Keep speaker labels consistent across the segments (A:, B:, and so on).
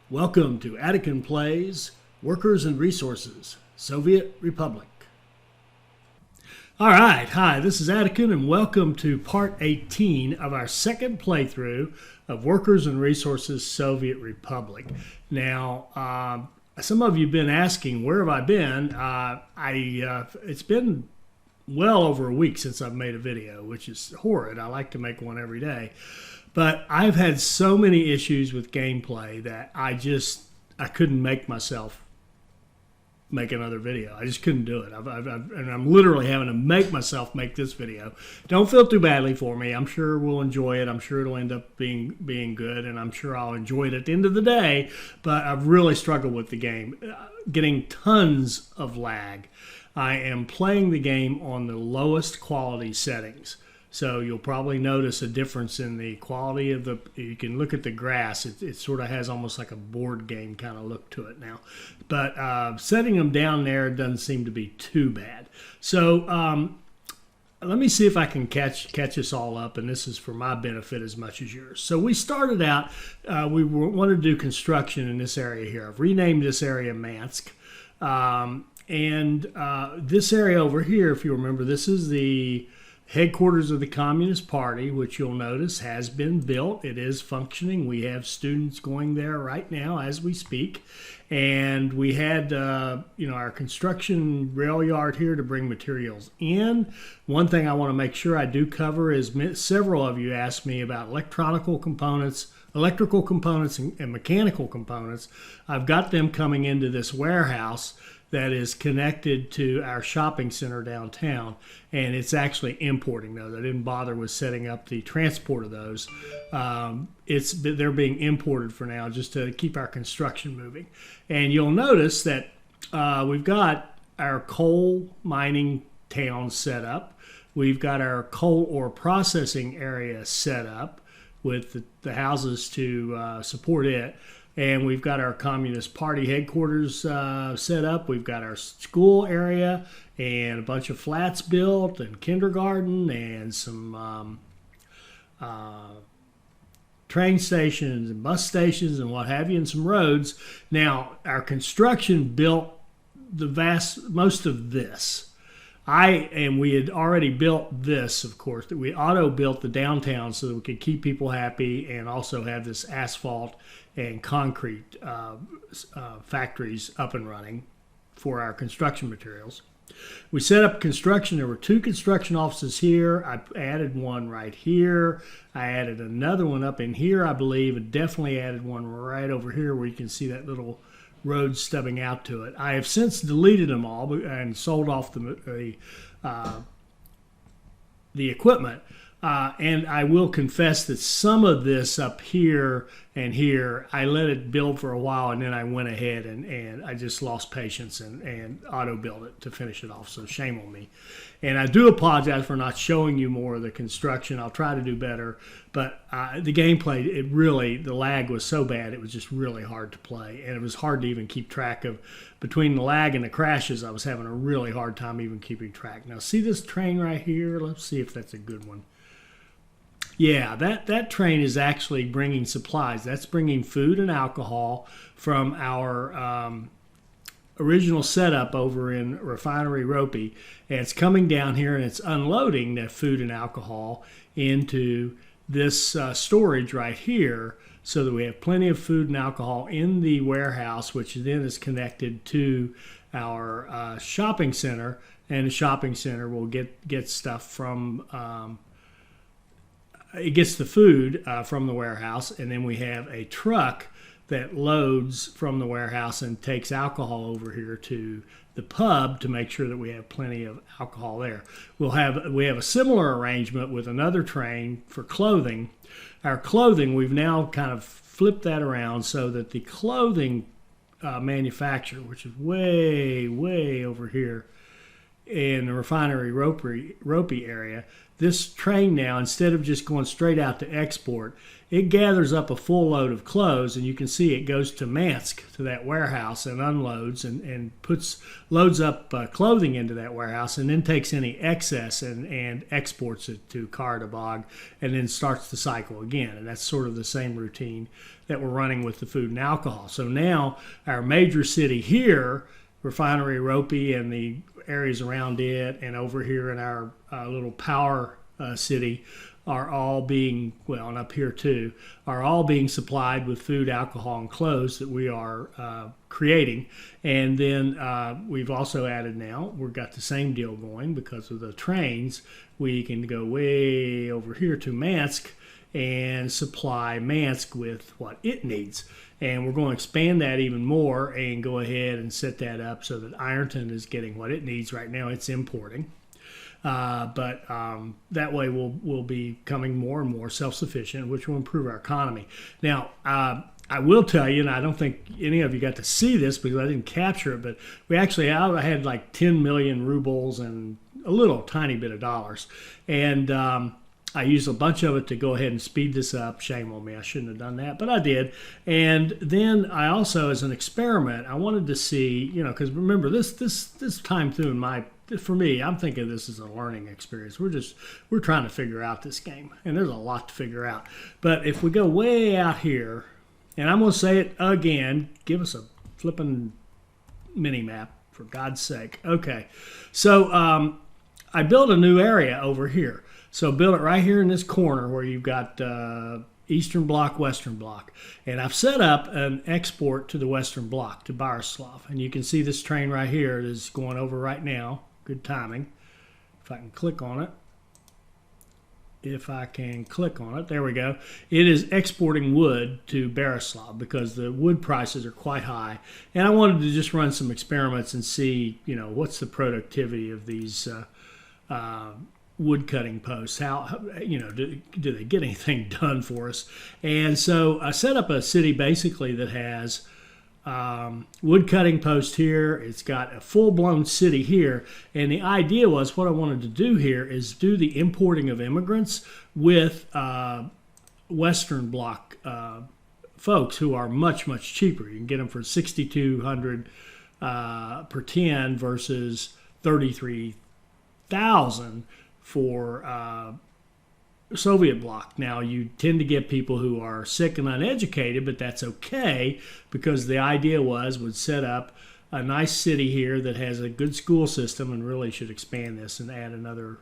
A: Welcome to Atikin Plays Workers and Resources, Soviet Republic. All right, hi, this is Atikin, and welcome to part 18 of our second playthrough of Workers and Resources, Soviet Republic. Now, some of you have been asking, where have I been? It's been well over a week since I've made a video, which is horrid. I like to make one every day. But I've had so many issues with gameplay that I couldn't make myself make another video. I just couldn't do it. And I'm literally having to make myself make this video. Don't feel too badly for me. I'm sure we'll enjoy it. I'm sure it'll end up being good, and I'm sure I'll enjoy it at the end of the day. But I've really struggled with the game, getting tons of lag. I am playing the game on the lowest quality settings. So you'll probably notice a difference in the quality of you can look at the grass. It sort of has almost like a board game kind of look to it now. But setting them down there doesn't seem to be too bad. So let me see if I can catch us all up, and this is for my benefit as much as yours. So we started out, we wanted to do construction in this area here. I've renamed this area Mansk. This area over here, if you remember, this is the headquarters of the Communist Party, which you'll notice has been built. It is functioning. We have students going there right now as we speak. And we had, our construction rail yard here to bring materials in. One thing I want to make sure I do cover is several of you asked me about electrical components, and mechanical components. I've got them coming into this warehouse that is connected to our shopping center downtown, and it's actually importing those. I didn't bother with setting up the transport of those. They're being imported for now just to keep our construction moving. And you'll notice that we've got our coal mining town set up. We've got our coal ore processing area set up with the houses to support it. And we've got our Communist Party headquarters set up. We've got our school area and a bunch of flats built and kindergarten and some train stations and bus stations and what have you, and some roads. Now, our construction built most of this. We had already built this, of course, that we auto-built the downtown so that we could keep people happy and also have this asphalt and concrete factories up and running for our construction materials. We set up construction. There were 2 construction offices here. I added one right here. I added another one up in here, I believe, and definitely added one right over here where you can see that little road stubbing out to it. I have since deleted them all and sold off the equipment. And I will confess that some of this up here and here, I let it build for a while, and then I went ahead and I just lost patience and auto-built it to finish it off, so shame on me. And I do apologize for not showing you more of the construction. I'll try to do better, but the gameplay, the lag was so bad, it was just really hard to play, and it was hard to even keep track of. Between the lag and the crashes, I was having a really hard time even keeping track. Now, see this train right here? Let's see if that's a good one. Yeah, that train is actually bringing supplies. That's bringing food and alcohol from our original setup over in Refinery Ropey. And it's coming down here and it's unloading that food and alcohol into this storage right here so that we have plenty of food and alcohol in the warehouse, which then is connected to our shopping center. And the shopping center will get stuff from... it gets the food from the warehouse, and then we have a truck that loads from the warehouse and takes alcohol over here to the pub to make sure that we have plenty of alcohol there. We have a similar arrangement with another train for clothing. Our clothing, we've now kind of flipped that around so that the clothing manufacturer, which is way over here in the refinery Ropey area, this train now, instead of just going straight out to export, it gathers up a full load of clothes, and you can see it goes to Mansk, to that warehouse, and unloads and loads up clothing into that warehouse, and then takes any excess and exports it to Karadabag, and then starts the cycle again. And that's sort of the same routine that we're running with the food and alcohol. So now our major city here, refinery Ropey and the areas around it, and over here in our little power city, are all being, well, and up here too, are all being supplied with food, alcohol, and clothes that we are creating. And then we've also added now, we've got the same deal going because of the trains. We can go way over here to Mansk and supply Mansk with what it needs. And we're going to expand that even more and go ahead and set that up so that Ironton is getting what it needs. Right now it's importing. But that way we'll be becoming more and more self-sufficient, which will improve our economy. Now, I will tell you, and I don't think any of you got to see this because I didn't capture it, but we actually, I had like 10 million rubles and a little tiny bit of dollars. And I used a bunch of it to go ahead and speed this up. Shame on me, I shouldn't have done that, but I did. And then I also, as an experiment, I wanted to see, because remember this time through for me, I'm thinking this is a learning experience. We're trying to figure out this game, and there's a lot to figure out. But if we go way out here, and I'm going to say it again, give us a flipping mini map, for God's sake. Okay, so I built a new area over here. So build it right here in this corner where you've got Eastern Bloc, Western Bloc. And I've set up an export to the Western Bloc, to Borislav. And you can see this train right here is going over right now. Good timing. If I can click on it. There we go. It is exporting wood to Borislav because the wood prices are quite high. And I wanted to just run some experiments and see, what's the productivity of these wood cutting posts. How do they get anything done for us? And so I set up a city basically that has wood cutting post here. It's got a full-blown city here, and the idea was, what I wanted to do here is do the importing of immigrants with Western Bloc folks who are much, much cheaper. You can get them for $6,200 per 10 versus $33,000 for Soviet bloc. Now, you tend to get people who are sick and uneducated, but that's okay because the idea would set up a nice city here that has a good school system, and really should expand this and add another,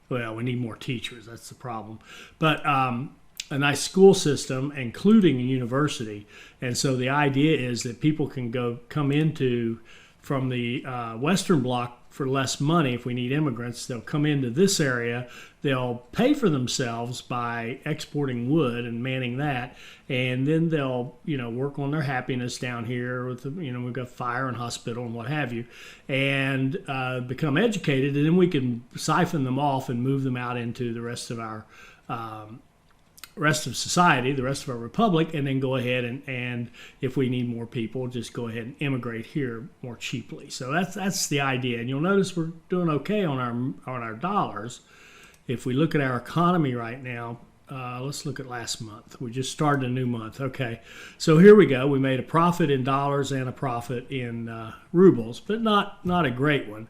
A: well, we need more teachers, that's the problem, but a nice school system, including a university. And so the idea is that people can come into from the Western Bloc for less money. If we need immigrants, they'll come into this area. They'll pay for themselves by exporting wood and manning that, and then they'll work on their happiness down here with we've got fire and hospital and what have you, and become educated, and then we can siphon them off and move them out into the rest of our rest of society, the rest of our republic, and then go ahead and if we need more people, just go ahead and immigrate here more cheaply. So that's the idea. And you'll notice we're doing okay on our dollars. If we look at our economy right now, let's look at last month. We just started a new month. Okay, so here we go. We made a profit in dollars and a profit in rubles, but not a great one.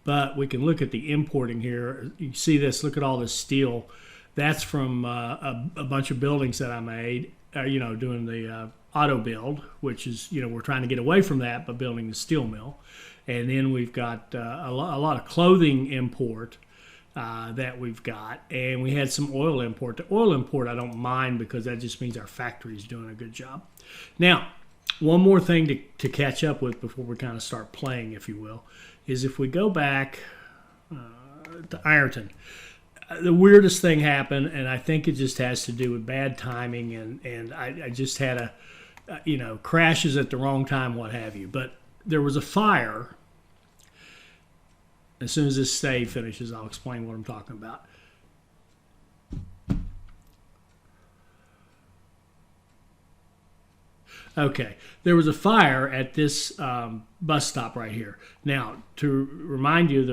A: But we can look at the importing here. You see this, look at all this steel. That's from a bunch of buildings that I made, doing the auto build, which is, we're trying to get away from that by building the steel mill. And then we've got a lot of clothing import that we've got. And we had some oil import. The oil import I don't mind because that just means our factory is doing a good job. Now, one more thing to catch up with before we kind of start playing, if you will, is if we go back to Ironton. The weirdest thing happened, and I think it just has to do with bad timing, and I just had crashes at the wrong time, what have you. But there was a fire. As soon as this stave finishes, I'll explain what I'm talking about. Okay, there was a fire at this bus stop right here. Now, to remind you,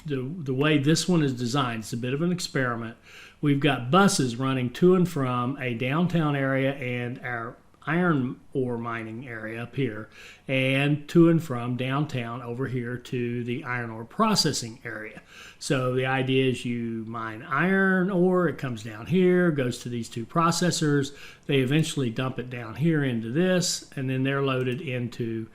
A: the way this one is designed, it's a bit of an experiment. We've got buses running to and from a downtown area and our iron ore mining area up here, and to and from downtown over here to the iron ore processing area. So the idea is you mine iron ore, it comes down here, goes to these two processors, they eventually dump it down here into this, and then they're loaded into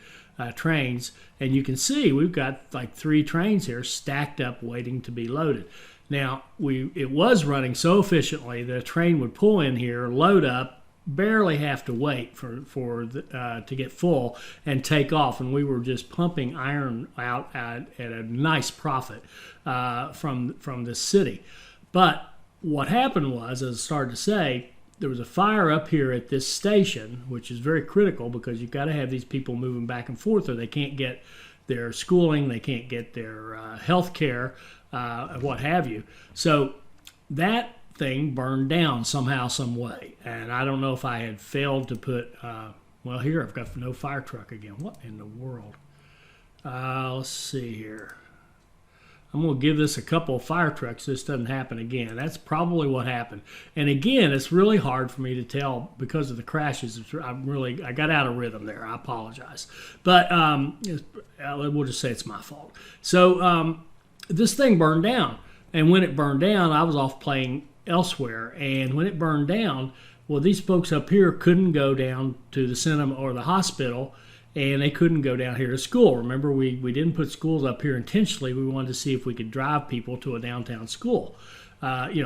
A: trains. And you can see we've got like 3 trains here stacked up waiting to be loaded. Now, it was running so efficiently that a train would pull in here, load up, barely have to wait to get full and take off, and we were just pumping iron out at a nice profit from this city. But what happened was, as I started to say, there was a fire up here at this station, which is very critical because you've got to have these people moving back and forth, or they can't get their schooling, they can't get their health care, what have you. So that thing burned down somehow, some way. And I don't know if I had failed to put, well, here I've got no fire truck again. What in the world? Let's see here. I'm going to give this a couple of fire trucks so this doesn't happen again. That's probably what happened. And again, it's really hard for me to tell because of the crashes. I got out of rhythm there. I apologize. But we'll just say it's my fault. So this thing burned down. And when it burned down, I was off playing elsewhere. And when it burned down, well, these folks up here couldn't go down to the cinema or the hospital, and they couldn't go down here to school. Remember, we didn't put schools up here intentionally. We wanted to see if we could drive people to a downtown school,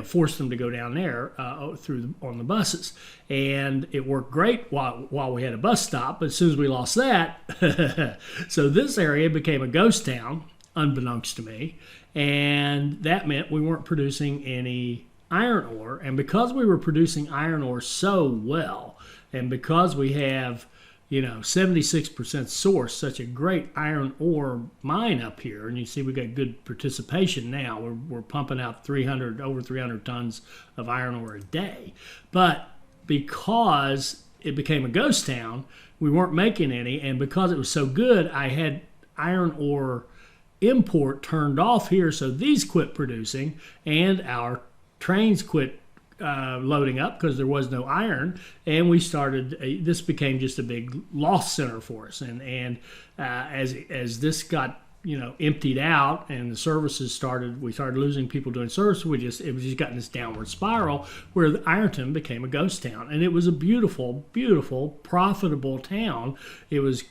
A: force them to go down there on the buses. And it worked great while we had a bus stop, but as soon as we lost that, so this area became a ghost town, unbeknownst to me, and that meant we weren't producing any iron ore. And because we were producing iron ore so well, and because we have 76% source, such a great iron ore mine up here, and you see we got good participation now. We're pumping out over 300 tons of iron ore a day. But because it became a ghost town, we weren't making any, and because it was so good, I had iron ore import turned off here, so these quit producing, and our trains quit loading up because there was no iron, and we started. This became just a big loss center for us, and as this got emptied out and the services we started losing people doing service. It was just gotten this downward spiral where Ironton became a ghost town, and it was a beautiful, beautiful, profitable town. It was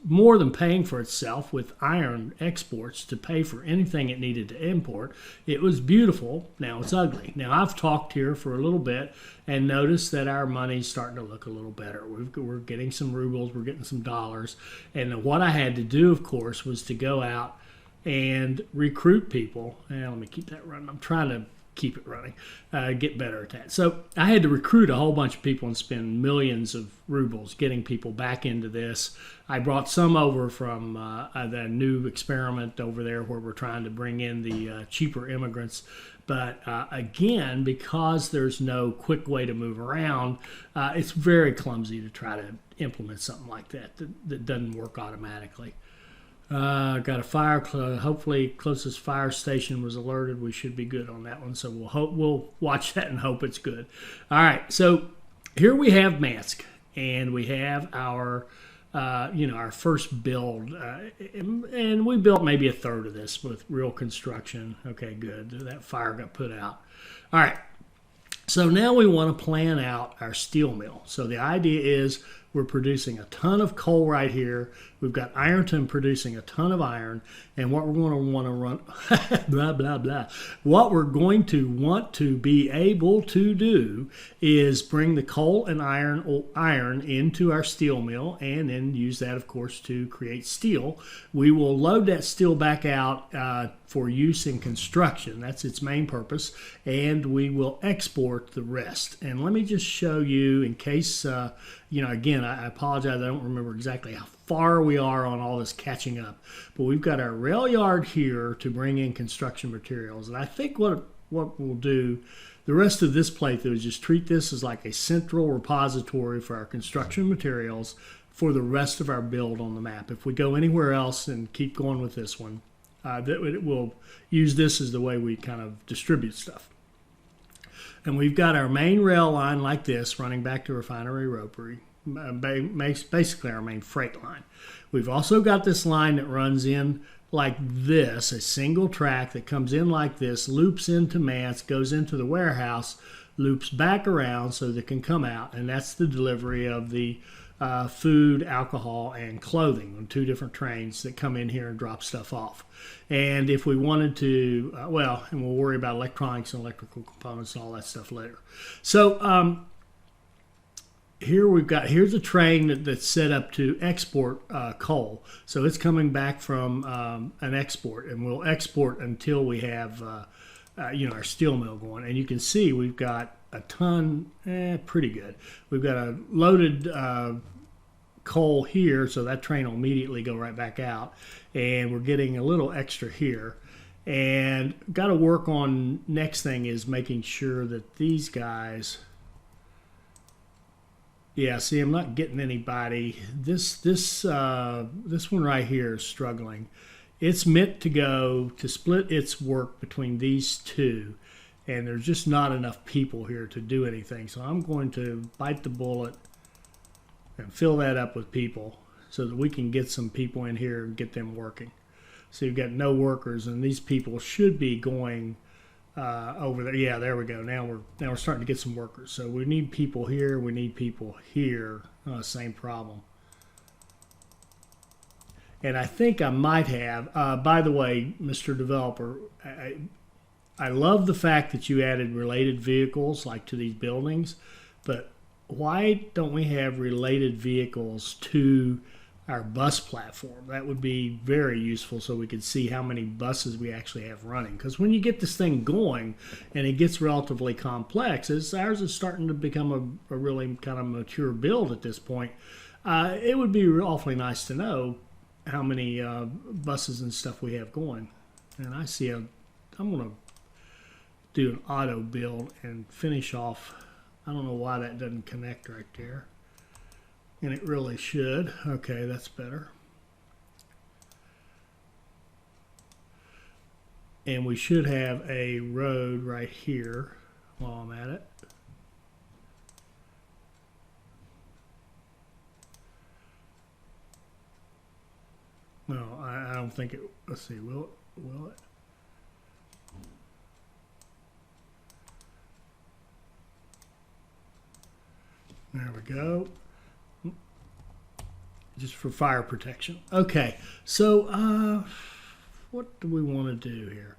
A: more than paying for itself with iron exports to pay for anything it needed to import. It was beautiful. Now it's ugly. Now I've talked here for a little bit and noticed that our money's starting to look a little better. We're getting some rubles, we're getting some dollars, and what I had to do, of course, was to go out and recruit people. And let me keep that running. I'm trying to keep it running, get better at that. So I had to recruit a whole bunch of people and spend millions of rubles getting people back into this. I brought some over from the new experiment over there where we're trying to bring in the cheaper immigrants. But again, because there's no quick way to move around, it's very clumsy to try to implement something like that doesn't work automatically. Got a fire. Hopefully, closest fire station was alerted. We should be good on that one. So we'll watch that and hope it's good. All right. So here we have Mansk, and we have our our first build, and we built maybe a third of this with real construction. Okay, good. That fire got put out. All right. So now we want to plan out our steel mill. So the idea is we're producing a ton of coal right here. We've got Ironton producing a ton of iron. And what we're going to want to run, blah, blah, blah. What we're going to want to be able to do is bring the coal and iron into our steel mill and then use that, of course, to create steel. We will load that steel back out for use in construction. That's its main purpose. And we will export the rest. And let me just show you in case, again, I apologize. I don't remember exactly how far we are on all this catching up. But we've got our rail yard here to bring in construction materials. And I think what we'll do The rest of this playthrough is just treat this as like a central repository for our construction materials for the rest of our build on the map. If we go anywhere else and keep going with this one, we'll use this as the way we kind of distribute stuff. And we've got our main rail line like this running back to Refinery Ropery, basically our main freight line. We've also got this line that runs in like this, a single track that comes in like this, loops into Mance, goes into the warehouse, loops back around so that it can come out, and that's the delivery of the food, alcohol, and clothing on 2 different trains that come in here and drop stuff off. And if we wanted to, and we'll worry about electronics and electrical components and all that stuff later. So here's a train that's set up to export coal. So it's coming back from an export, and we'll export until we have our steel mill going. And you can see we've got a ton, pretty good. We've got a loaded coal here, so that train will immediately go right back out. And we're getting a little extra here. And got to work on, next thing is making sure that these guys, yeah, see, I'm not getting anybody. This one right here is struggling. It's meant to go to split its work between these two, and there's just not enough people here to do anything. So I'm going to bite the bullet and fill that up with people so that we can get some people in here and get them working. So you've got no workers, and these people should be going over there. Yeah, there we go. Now we're starting to get some workers. So we need people here. We need people here. Same problem. And I think I might have. By the way, Mr. Developer, I love the fact that you added related vehicles like to these buildings, but why don't we have related vehicles to our bus platform? That would be very useful so we could see how many buses we actually have running. Because when you get this thing going and it gets relatively complex, as ours is starting to become a really kind of mature build at this point, it would be awfully nice to know how many buses and stuff we have going. And I see I'm going to do an auto build and finish off. I don't know why that doesn't connect right there. And it really should. Okay, that's better. And we should have a road right here while I'm at it. No, I don't think it, let's see, will it? There we go. Just for fire protection. Okay, so what do we want to do here?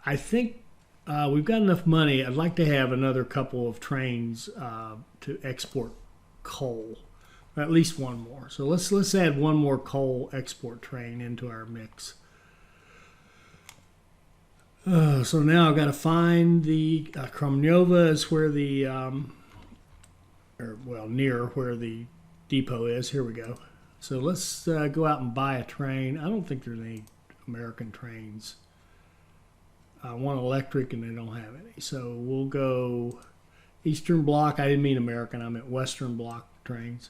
A: I think we've got enough money. I'd like to have another couple of trains to export coal. At least one more. So let's add one more coal export train into our mix. So now I've got to find the Kromnyova is where the near where the depot is. Here we go. So let's go out and buy a train. I don't think there's any American trains. I want electric and they don't have any. So we'll go Eastern Bloc. I didn't mean American. I meant Western Bloc trains.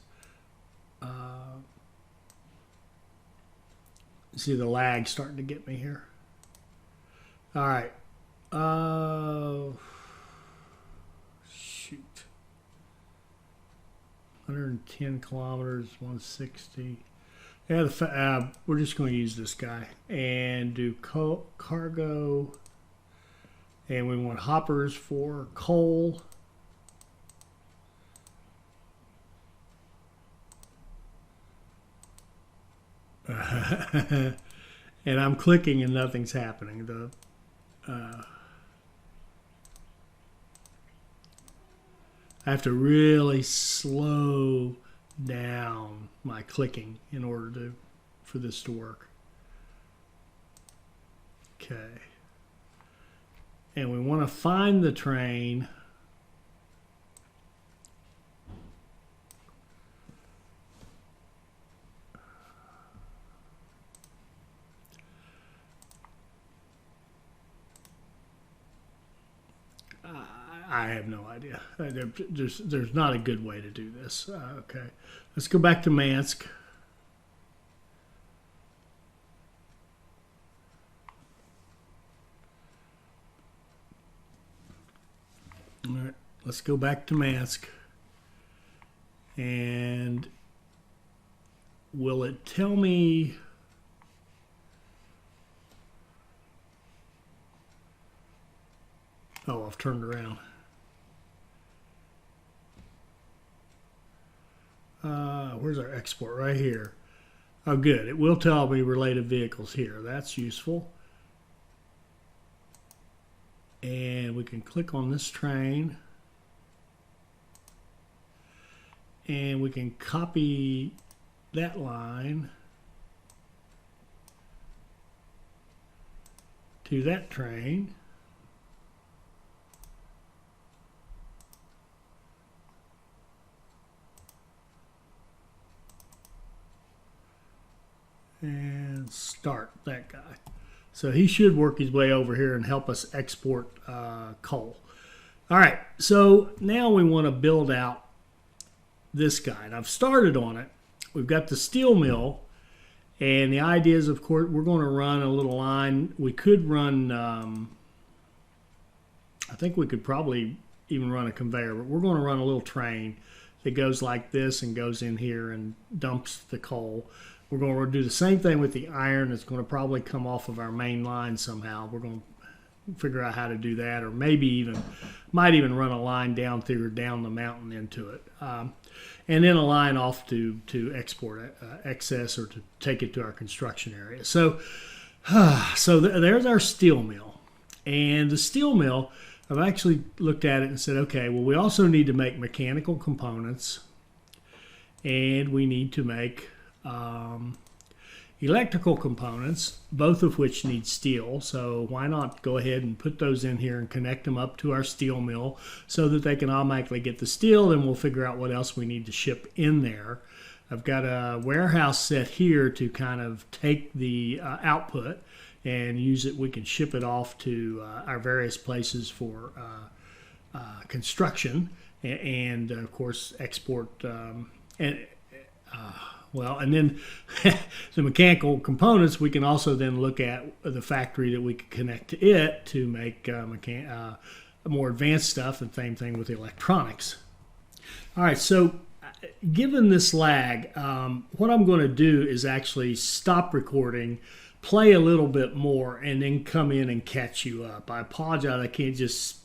A: See the lag starting to get me here. All right. Shoot. 110 kilometers, 160. Yeah, we're just going to use this guy and do cargo. And we want hoppers for coal. And I'm clicking and nothing's happening. I have to really slow down my clicking in order for this to work. Okay. And we want to find the train. I have no idea. There's not a good way to do this. Okay, let's go back to Mansk. All right, let's go back to Mansk. And will it tell me? Oh, I've turned around. Where's our export? Right here. Oh, good. It will tell me related vehicles here. That's useful. And we can click on this train. And we can copy that line to that train. And start that guy. So he should work his way over here and help us export coal. All right, so now we want to build out this guy. And I've started on it. We've got the steel mill, and the idea is, of course, we're going to run a little line. We could run, I think we could probably even run a conveyor, but we're going to run a little train that goes like this and goes in here and dumps the coal. We're going to do the same thing with the iron. It's going to probably come off of our main line somehow. We're going to figure out how to do that, or maybe even, might even run a line down through or down the mountain into it. And then a line off to export excess or to take it to our construction area. So, there's our steel mill. And the steel mill, I've actually looked at it and said, okay, well, we also need to make mechanical components, and we need to make electrical components, both of which need steel. So why not go ahead and put those in here and connect them up to our steel mill so that they can automatically get the steel, and we'll figure out what else we need to ship in there. I've got a warehouse set here to kind of take the output and use it. We can ship it off to our various places for construction and of course export and then the mechanical components, we can also then look at the factory that we can connect to it to make more advanced stuff, and same thing with the electronics. All right, so given this lag, what I'm going to do is actually stop recording, play a little bit more, and then come in and catch you up. I apologize, I can't just,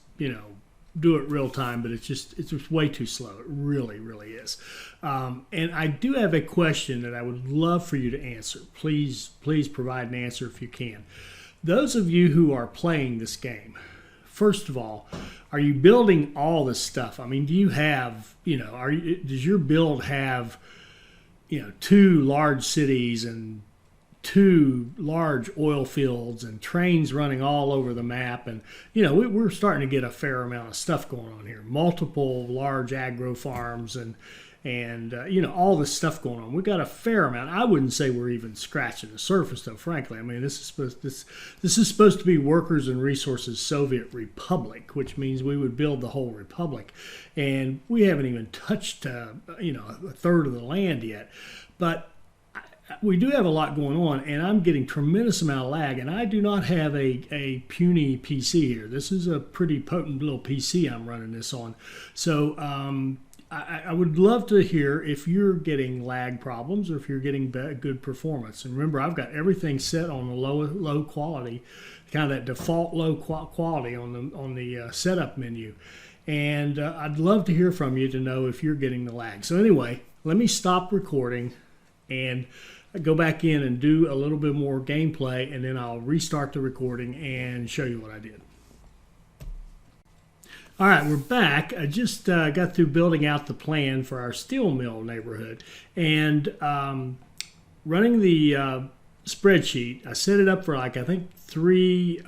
A: do it real time, but it's just way too slow. It really, really is. And I do have a question that I would love for you to answer. Please provide an answer if you can. Those of you who are playing this game, first of all, are you building all this stuff? I mean, do you have, does your build have, 2 large cities and 2 large oil fields and trains running all over the map? And we're starting to get a fair amount of stuff going on here, multiple large agro farms and all this stuff going on. We've got a fair amount. I wouldn't say we're even scratching the surface, though, frankly. I mean, this is supposed to be Workers and Resources Soviet Republic, which means we would build the whole republic, and we haven't even touched a third of the land yet. But we do have a lot going on, and I'm getting tremendous amount of lag, and I do not have a puny PC here. This is a pretty potent little PC I'm running this on. So I would love to hear if you're getting lag problems or if you're getting good performance. And remember, I've got everything set on the low quality, kind of that default low quality on the setup menu. And I'd love to hear from you to know if you're getting the lag. So anyway, let me stop recording and go back in and do a little bit more gameplay, and then I'll restart the recording and show you what I did. All right, we're back. I just got through building out the plan for our steel mill neighborhood, and running the spreadsheet. I set it up for I think 3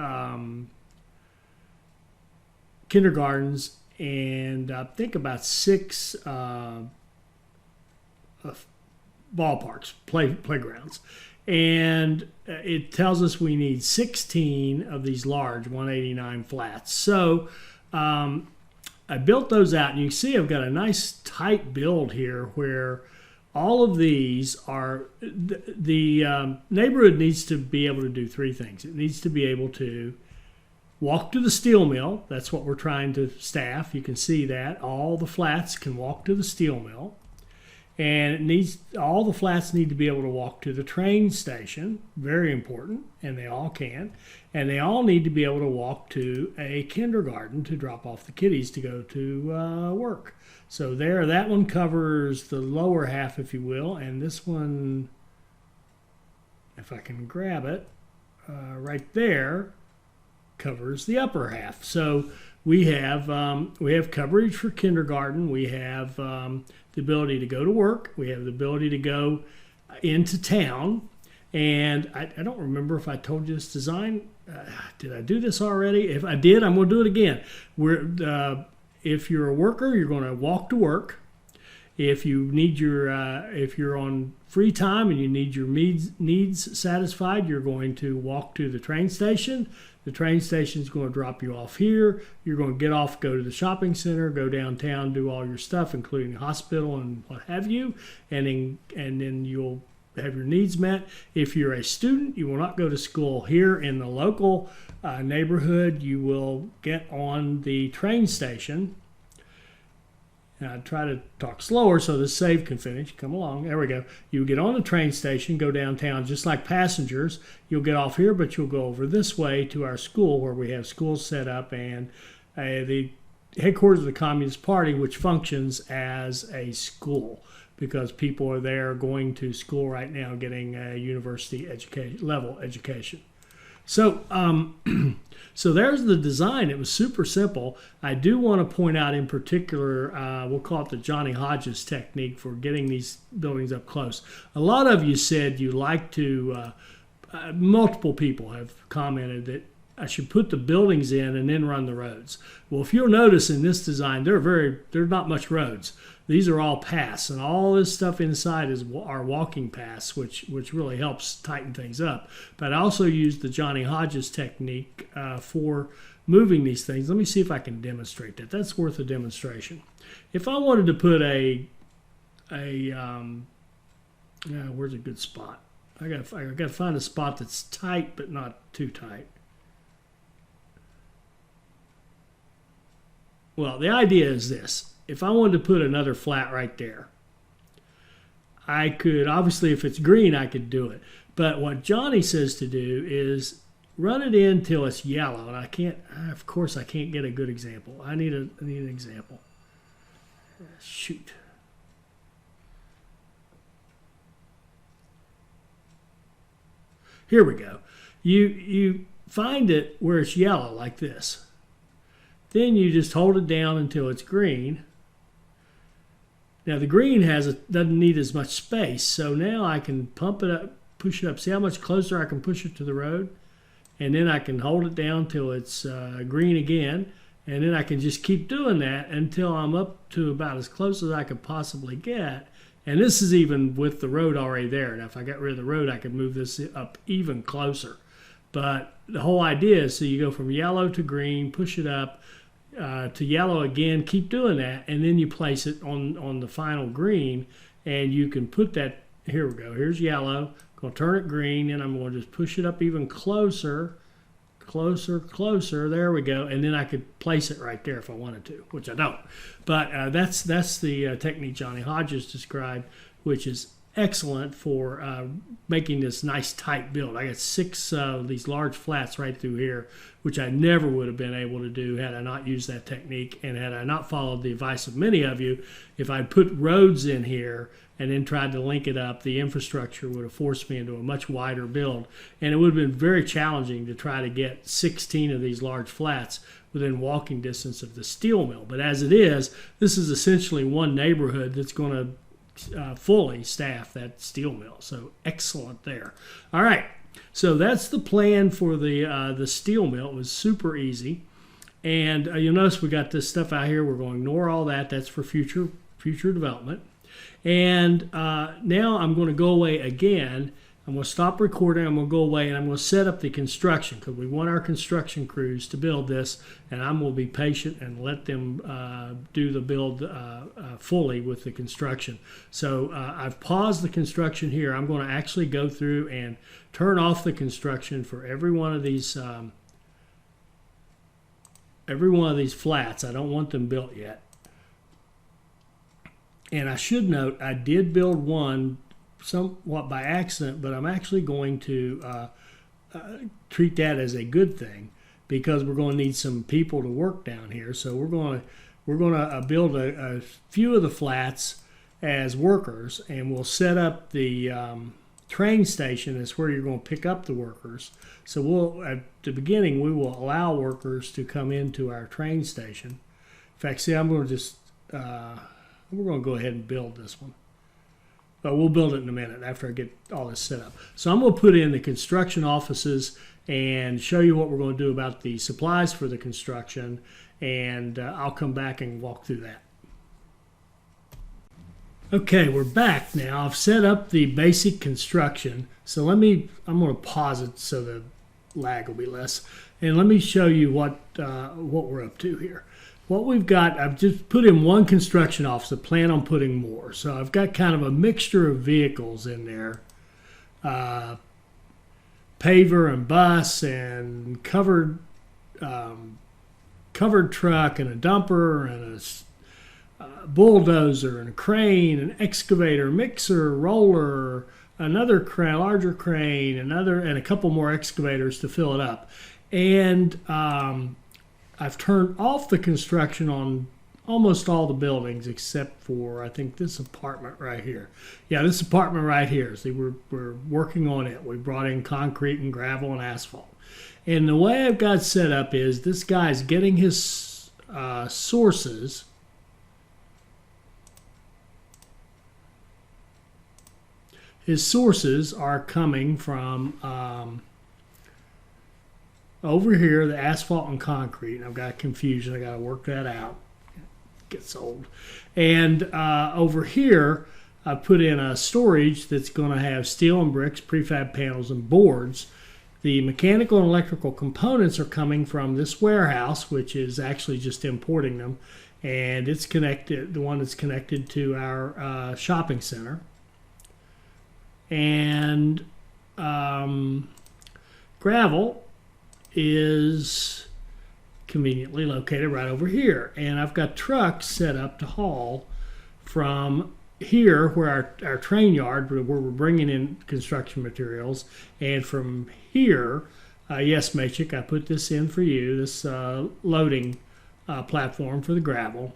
A: kindergartens, and I think about 6 ballparks, playgrounds, and it tells us we need 16 of these large 189 flats. So I built those out, and you can see I've got a nice tight build here where all of these are, the neighborhood needs to be able to do three things. It needs to be able to walk to the steel mill. That's what we're trying to staff. You can see that. All the flats can walk to the steel mill. And all the flats need to be able to walk to the train station. Very important, and they all can. And they all need to be able to walk to a kindergarten to drop off the kiddies to go to work. So there, that one covers the lower half, if you will, and this one, if I can grab it, right there, covers the upper half. So we have coverage for kindergarten. We have the ability to go to work. We have the ability to go into town. And I don't remember if I told you this design. Did I do this already? If I did, I'm going to do it again. If you're a worker, you're going to walk to work. If you're on free time and you need your needs satisfied, you're going to walk to the train station. The train station is going to drop you off here. You're going to get off, go to the shopping center, go downtown, do all your stuff, including the hospital and what have you, and then you'll have your needs met. If you're a student, you will not go to school here in the local neighborhood. You will get on the train station. And I try to talk slower so the save can finish. Come along. There we go. You get on the train station, go downtown, just like passengers. You'll get off here, but you'll go over this way to our school where we have schools set up, and the headquarters of the Communist Party, which functions as a school because people are there going to school right now getting a university level education. So, so there's the design. It was super simple. I do want to point out in particular, we'll call it the Johnny Hodges technique for getting these buildings up close. A lot of you said you like to, multiple people have commented that I should put the buildings in and then run the roads. Well, if you'll notice in this design, there's not much roads. These are all paths, and all this stuff inside is our walking paths, which really helps tighten things up. But I also used the Johnny Hodges technique for moving these things. Let me see if I can demonstrate that. That's worth a demonstration. If I wanted to put where's a good spot? I gotta find a spot that's tight but not too tight. Well, the idea is this. If I wanted to put another flat right there, I could, obviously if it's green, I could do it. But what Johnny says to do is run it in till it's yellow. And I can't, of course, I can't get a good example. I need an example. Shoot. Here we go. You find it where it's yellow like this. Then you just hold it down until it's green. Now the green doesn't need as much space, so now I can pump it up, push it up. See how much closer I can push it to the road? And then I can hold it down till it's green again, and then I can just keep doing that until I'm up to about as close as I could possibly get. And this is even with the road already there. Now if I got rid of the road, I could move this up even closer. But the whole idea is, so you go from yellow to green, push it up, to yellow again, keep doing that, and then you place it on the final green, and you can put that, here we go, here's yellow, I'm going to turn it green, and I'm going to just push it up even closer, there we go, and then I could place it right there if I wanted to, which I don't. But that's the technique Johnny Hodges described, which is excellent for making this nice tight build. I got 6 of these large flats right through here, which I never would have been able to do had I not used that technique and had I not followed the advice of many of you. If I'd put roads in here and then tried to link it up, the infrastructure would have forced me into a much wider build, and it would have been very challenging to try to get 16 of these large flats within walking distance of the steel mill. But as it is, this is essentially one neighborhood that's going to fully staff that steel mill. So excellent there. All right, so that's the plan for the steel mill. It was super easy, and you'll notice we got this stuff out here. We're going to ignore all that. That's for future development. And now I'm going to go away again. I'm going to stop recording. I'm going to go away and I'm going to set up the construction because we want our construction crews to build this, and I'm going to be patient and let them do the build fully with the construction. So I've paused the construction here. I'm going to actually go through and turn off the construction for every one of these flats. I don't want them built yet. And I should note, I did build one somewhat by accident, but I'm actually going to treat that as a good thing because we're going to need some people to work down here. So we're going to build a few of the flats as workers, and we'll set up the train station as where you're going to pick up the workers. So we'll, at the beginning, we will allow workers to come into our train station. In fact, see, I'm going to just we're going to go ahead and build this one. But we'll build it in a minute after I get all this set up. So I'm going to put in the construction offices and show you what we're going to do about the supplies for the construction, and I'll come back and walk through that. Okay, we're back now. I've set up the basic construction. So I'm going to pause it so the lag will be less. And let me show you what we're up to here. What we've got, I've just put in one construction office. I plan on putting more. So I've got kind of a mixture of vehicles in there. Paver and bus and covered truck and a dumper and a bulldozer and a crane, an excavator, mixer, roller, another crane, larger crane, and a couple more excavators to fill it up. And I've turned off the construction on almost all the buildings except for, I think, this apartment right here. Yeah, this apartment right here. See, we're working on it. We brought in concrete and gravel and asphalt. And the way I've got set up is this guy's getting his sources. His sources are coming from over here, the asphalt and concrete. I've got confusion. I got to work that out. It gets old. And over here, I put in a storage that's going to have steel and bricks, prefab panels, and boards. The mechanical and electrical components are coming from this warehouse, which is actually just importing them. And it's connected, the one that's connected to our shopping center. And gravel is conveniently located right over here. And I've got trucks set up to haul from here, where our train yard, where we're bringing in construction materials, and from here, yes, Maciek, I put this in for you, this loading platform for the gravel.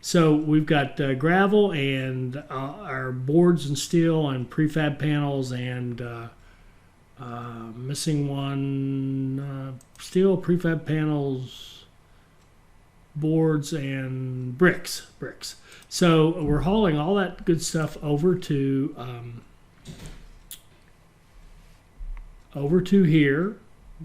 A: So we've got gravel and our boards and steel and prefab panels and missing one, steel, prefab panels, boards, and bricks. So we're hauling all that good stuff over to here,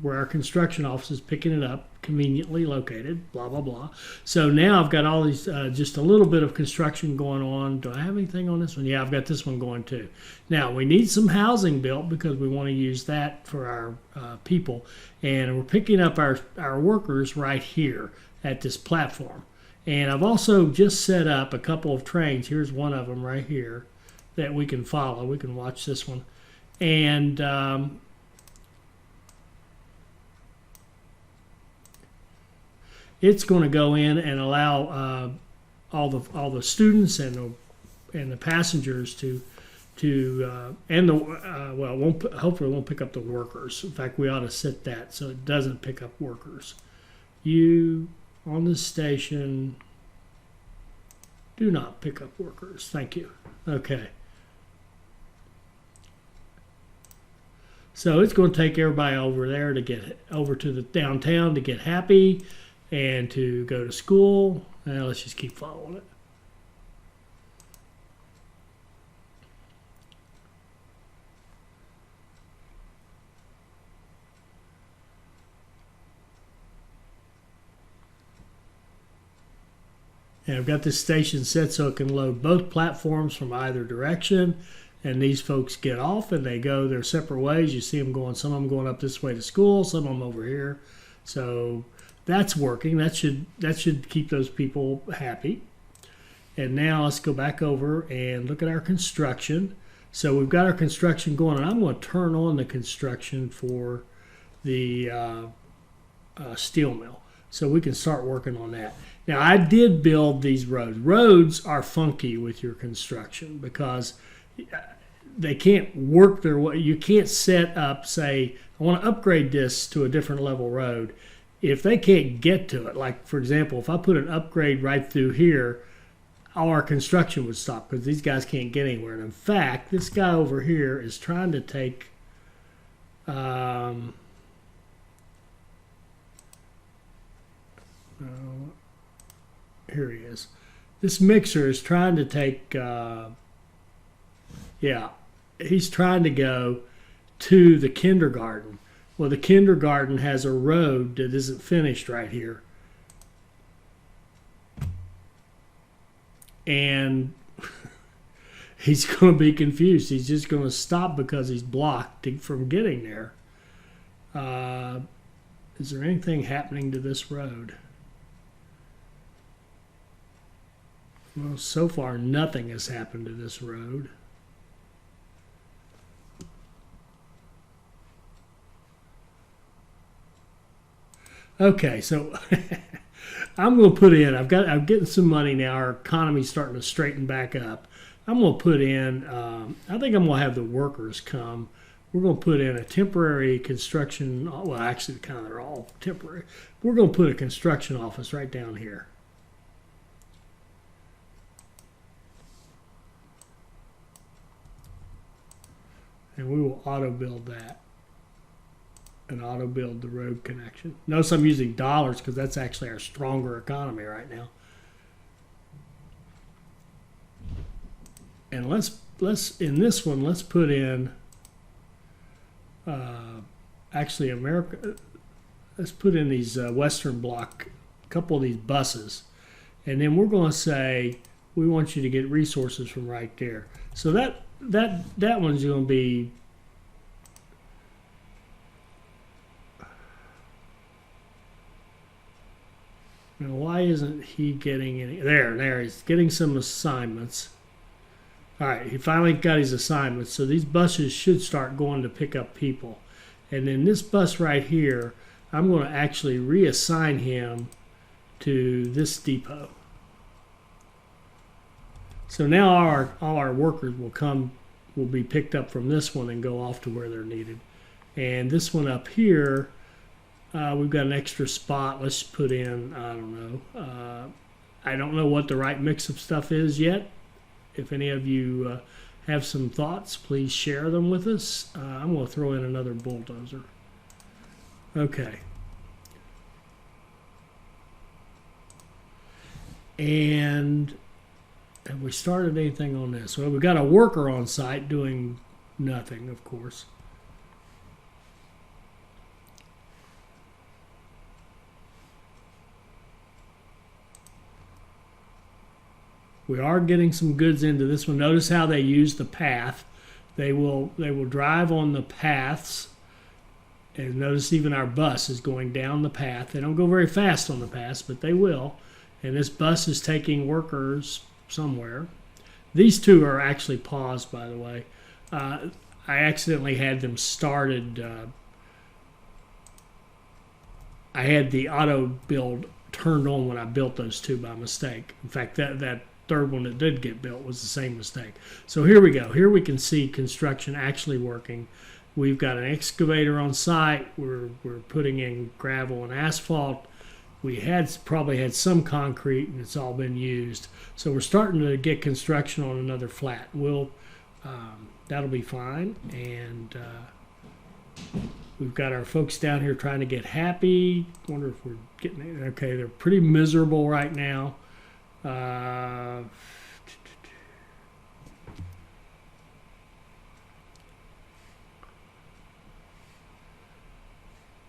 A: where our construction office is picking it up, conveniently located, blah, blah, blah. So now I've got all these, just a little bit of construction going on. Do I have anything on this one? Yeah, I've got this one going too. Now, we need some housing built because we want to use that for our people. And we're picking up our workers right here at this platform. And I've also just set up a couple of trains. Here's one of them right here that we can follow. We can watch this one. And it's going to go in and allow all the students and the passengers to hopefully it won't pick up the workers. In fact, we ought to set that so it doesn't pick up workers. You on the station, do not pick up workers. Thank you. Okay. So it's going to take everybody over there to get over to the downtown to get happy and to go to school. Now let's just keep following it. And I've got this station set so it can load both platforms from either direction. and these folks get off and they go their separate ways. You see them going, some of them going up this way to school, some of them over here. So that's working. That should keep those people happy. And now let's go back over and look at our construction. So we've got our construction going, and I'm going to turn on the construction for the steel mill, so we can start working on that. Now, I did build these roads. Roads are funky with your construction because they can't work their way. You can't set up, say, I want to upgrade this to a different level road. If they can't get to it, like, for example, if I put an upgrade right through here, all our construction would stop because these guys can't get anywhere. And in fact, this guy over here is trying to take here he is. This mixer is trying to take, he's trying to go to the kindergarten. Well, the kindergarten has a road that isn't finished right here. And he's going to be confused. He's just going to stop because he's blocked from getting there. Is there anything happening to this road? Well, so far nothing has happened to this road. Okay, so I'm going to put in, I'm getting some money now. Our economy's starting to straighten back up. I'm going to put in, I think I'm going to have the workers come. We're going to put in a temporary construction, well, actually, kind of they're all temporary. We're going to put a construction office right down here. And we will auto build that. And auto build the road connection. Notice I'm using dollars because that's actually our stronger economy right now. And let's in this one, let's put in actually America. Let's put in these Western Bloc, a couple of these buses, and then we're going to say we want you to get resources from right there. So that one's going to be. Now, why isn't he getting any? There, he's getting some assignments. All right, he finally got his assignments. So these buses should start going to pick up people. And then this bus right here, I'm going to actually reassign him to this depot. So now all our workers will be picked up from this one and go off to where they're needed. And this one up here, we've got an extra spot. Let's put in, I don't know what the right mix of stuff is yet. If any of you have some thoughts, please share them with us. I'm going to throw in another bulldozer. Okay. And have we started anything on this? Well, we've got a worker on site doing nothing, of course. We are getting some goods into this one. Notice how they use the path. They will drive on the paths. And notice even our bus is going down the path. They don't go very fast on the paths, but they will. And this bus is taking workers somewhere. These two are actually paused, by the way. I accidentally had them started. I had the auto build turned on when I built those two by mistake. In fact, that third one that did get built was the same mistake. So here we go. Here we can see construction actually working. We've got an excavator on site. We're putting in gravel and asphalt. We probably had some concrete, and it's all been used. So we're starting to get construction on another flat. That'll be fine. And we've got our folks down here trying to get happy. Wonder if we're getting it. Okay, they're pretty miserable right now.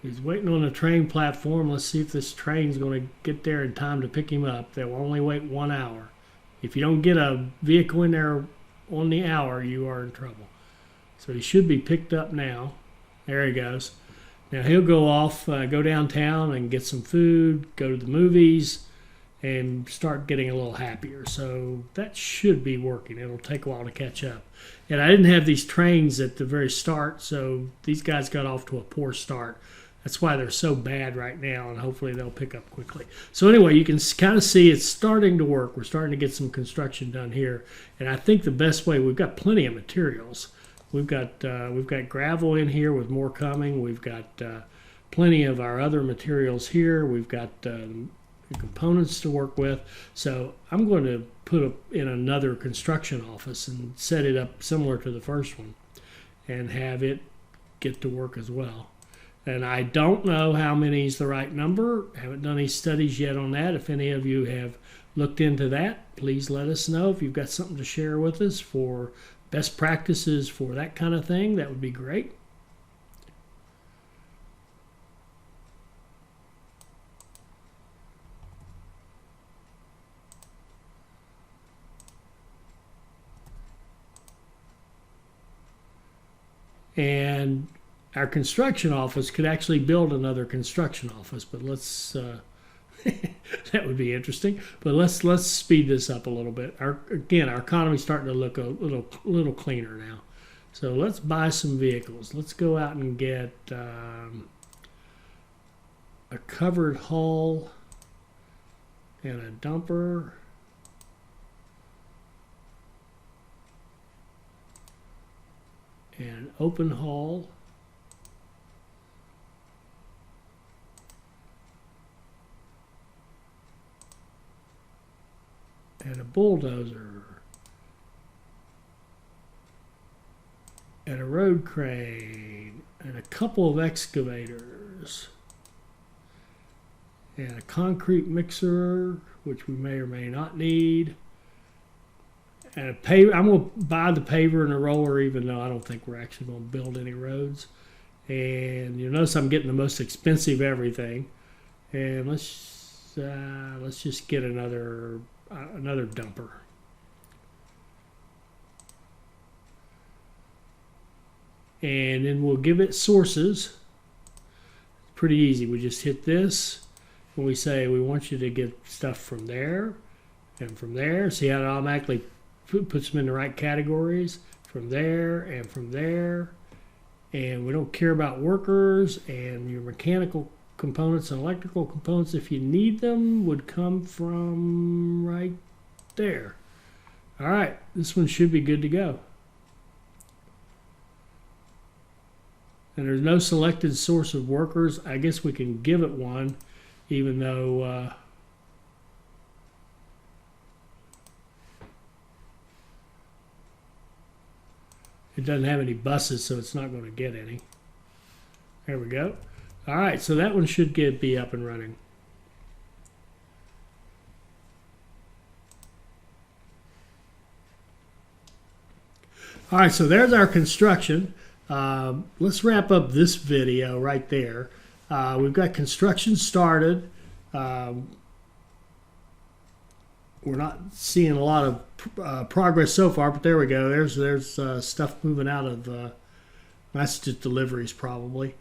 A: He's waiting on a train platform. Let's see if this train's going to get there in time to pick him up. They will only wait 1 hour. If you don't get a vehicle in there on the hour, you are in trouble. So he should be picked up now. There he goes. Now he'll go off, go downtown and get some food, go to the movies, and start getting a little happier. So that should be working. It'll take a while to catch up. And I didn't have these trains at the very start, so these guys got off to a poor start. That's why they're so bad right now, and hopefully they'll pick up quickly. So anyway, you can kind of see it's starting to work. We're starting to get some construction done here. And I think the best way, we've got plenty of materials. We've got gravel in here with more coming. We've got plenty of our other materials here. We've got components to work with. So I'm going to put in another construction office and set it up similar to the first one and have it get to work as well. And I don't know how many is the right number. I haven't done any studies yet on that. If any of you have looked into that, please let us know. If you've got something to share with us for best practices for that kind of thing, that would be great. And our construction office could actually build another construction office, but let's that would be interesting. But let's speed this up a little bit. Our economy's starting to look a little cleaner now. So let's buy some vehicles. Let's go out and get a covered hull and a dumper. And an open hull. And a bulldozer. And a road crane. And a couple of excavators. And a concrete mixer, which we may or may not need. And a paver. I'm going to buy the paver and a roller, even though I don't think we're actually going to build any roads. And you'll notice I'm getting the most expensive everything. And let's just get another dumper. And then we'll give it sources. Pretty easy. We just hit this and we say we want you to get stuff from there and from there. See how it automatically puts them in the right categories, from there and from there. And we don't care about workers, and your mechanical components and electrical components, if you need them, would come from right there. All right, this one should be good to go. And there's no selected source of workers. I guess we can give it one, even though it doesn't have any buses, so it's not going to get any. There we go. All right, so that one should be up and running. All right, so there's our construction. Let's wrap up this video right there. We've got construction started. We're not seeing a lot of progress so far, but there we go. There's stuff moving out of, that's just deliveries probably.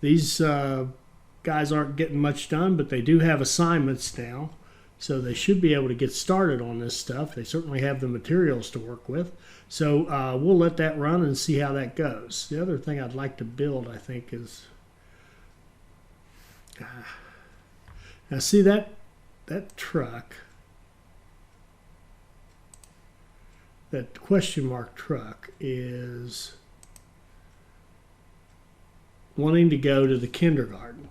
A: These guys aren't getting much done, but they do have assignments now, so they should be able to get started on this stuff. They certainly have the materials to work with. So we'll let that run and see how that goes. The other thing I'd like to build, I think, is now see that truck. That question mark truck is wanting to go to the kindergarten.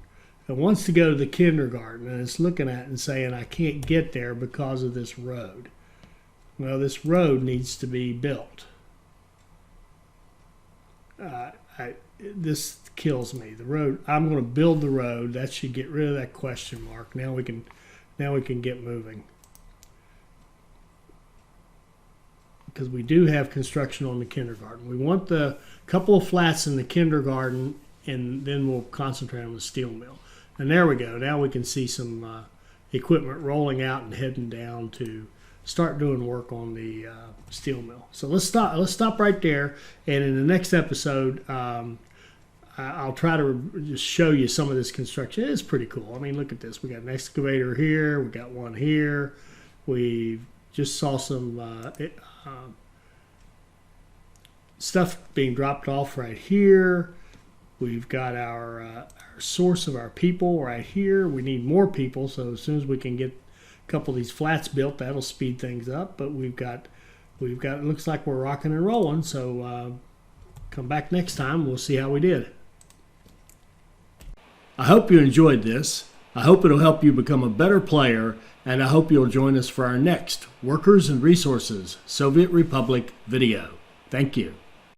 A: It wants to go to the kindergarten, and it's looking at it and saying, I can't get there because of this road. Well, this road needs to be built. This kills me. The road, I'm going to build the road. That should get rid of that question mark. Now we can get moving. Because we do have construction on the kindergarten. We want the couple of flats in the kindergarten, and then we'll concentrate on the steel mill. And there we go. Now we can see some equipment rolling out and heading down to start doing work on the steel mill. So let's stop right there, and in the next episode, I'll try to just show you some of this construction. It's pretty cool. I mean, look at this. We got an excavator here. We got one here. We just saw some stuff being dropped off right here. We've got our source of our people right here. We need more people, so as soon as we can get a couple of these flats built, that'll speed things up. But we've got. It looks like we're rocking and rolling. So come back next time. We'll see how we did. I hope you enjoyed this. I hope it'll help you become a better player, and I hope you'll join us for our next Workers and Resources Soviet Republic video. Thank you.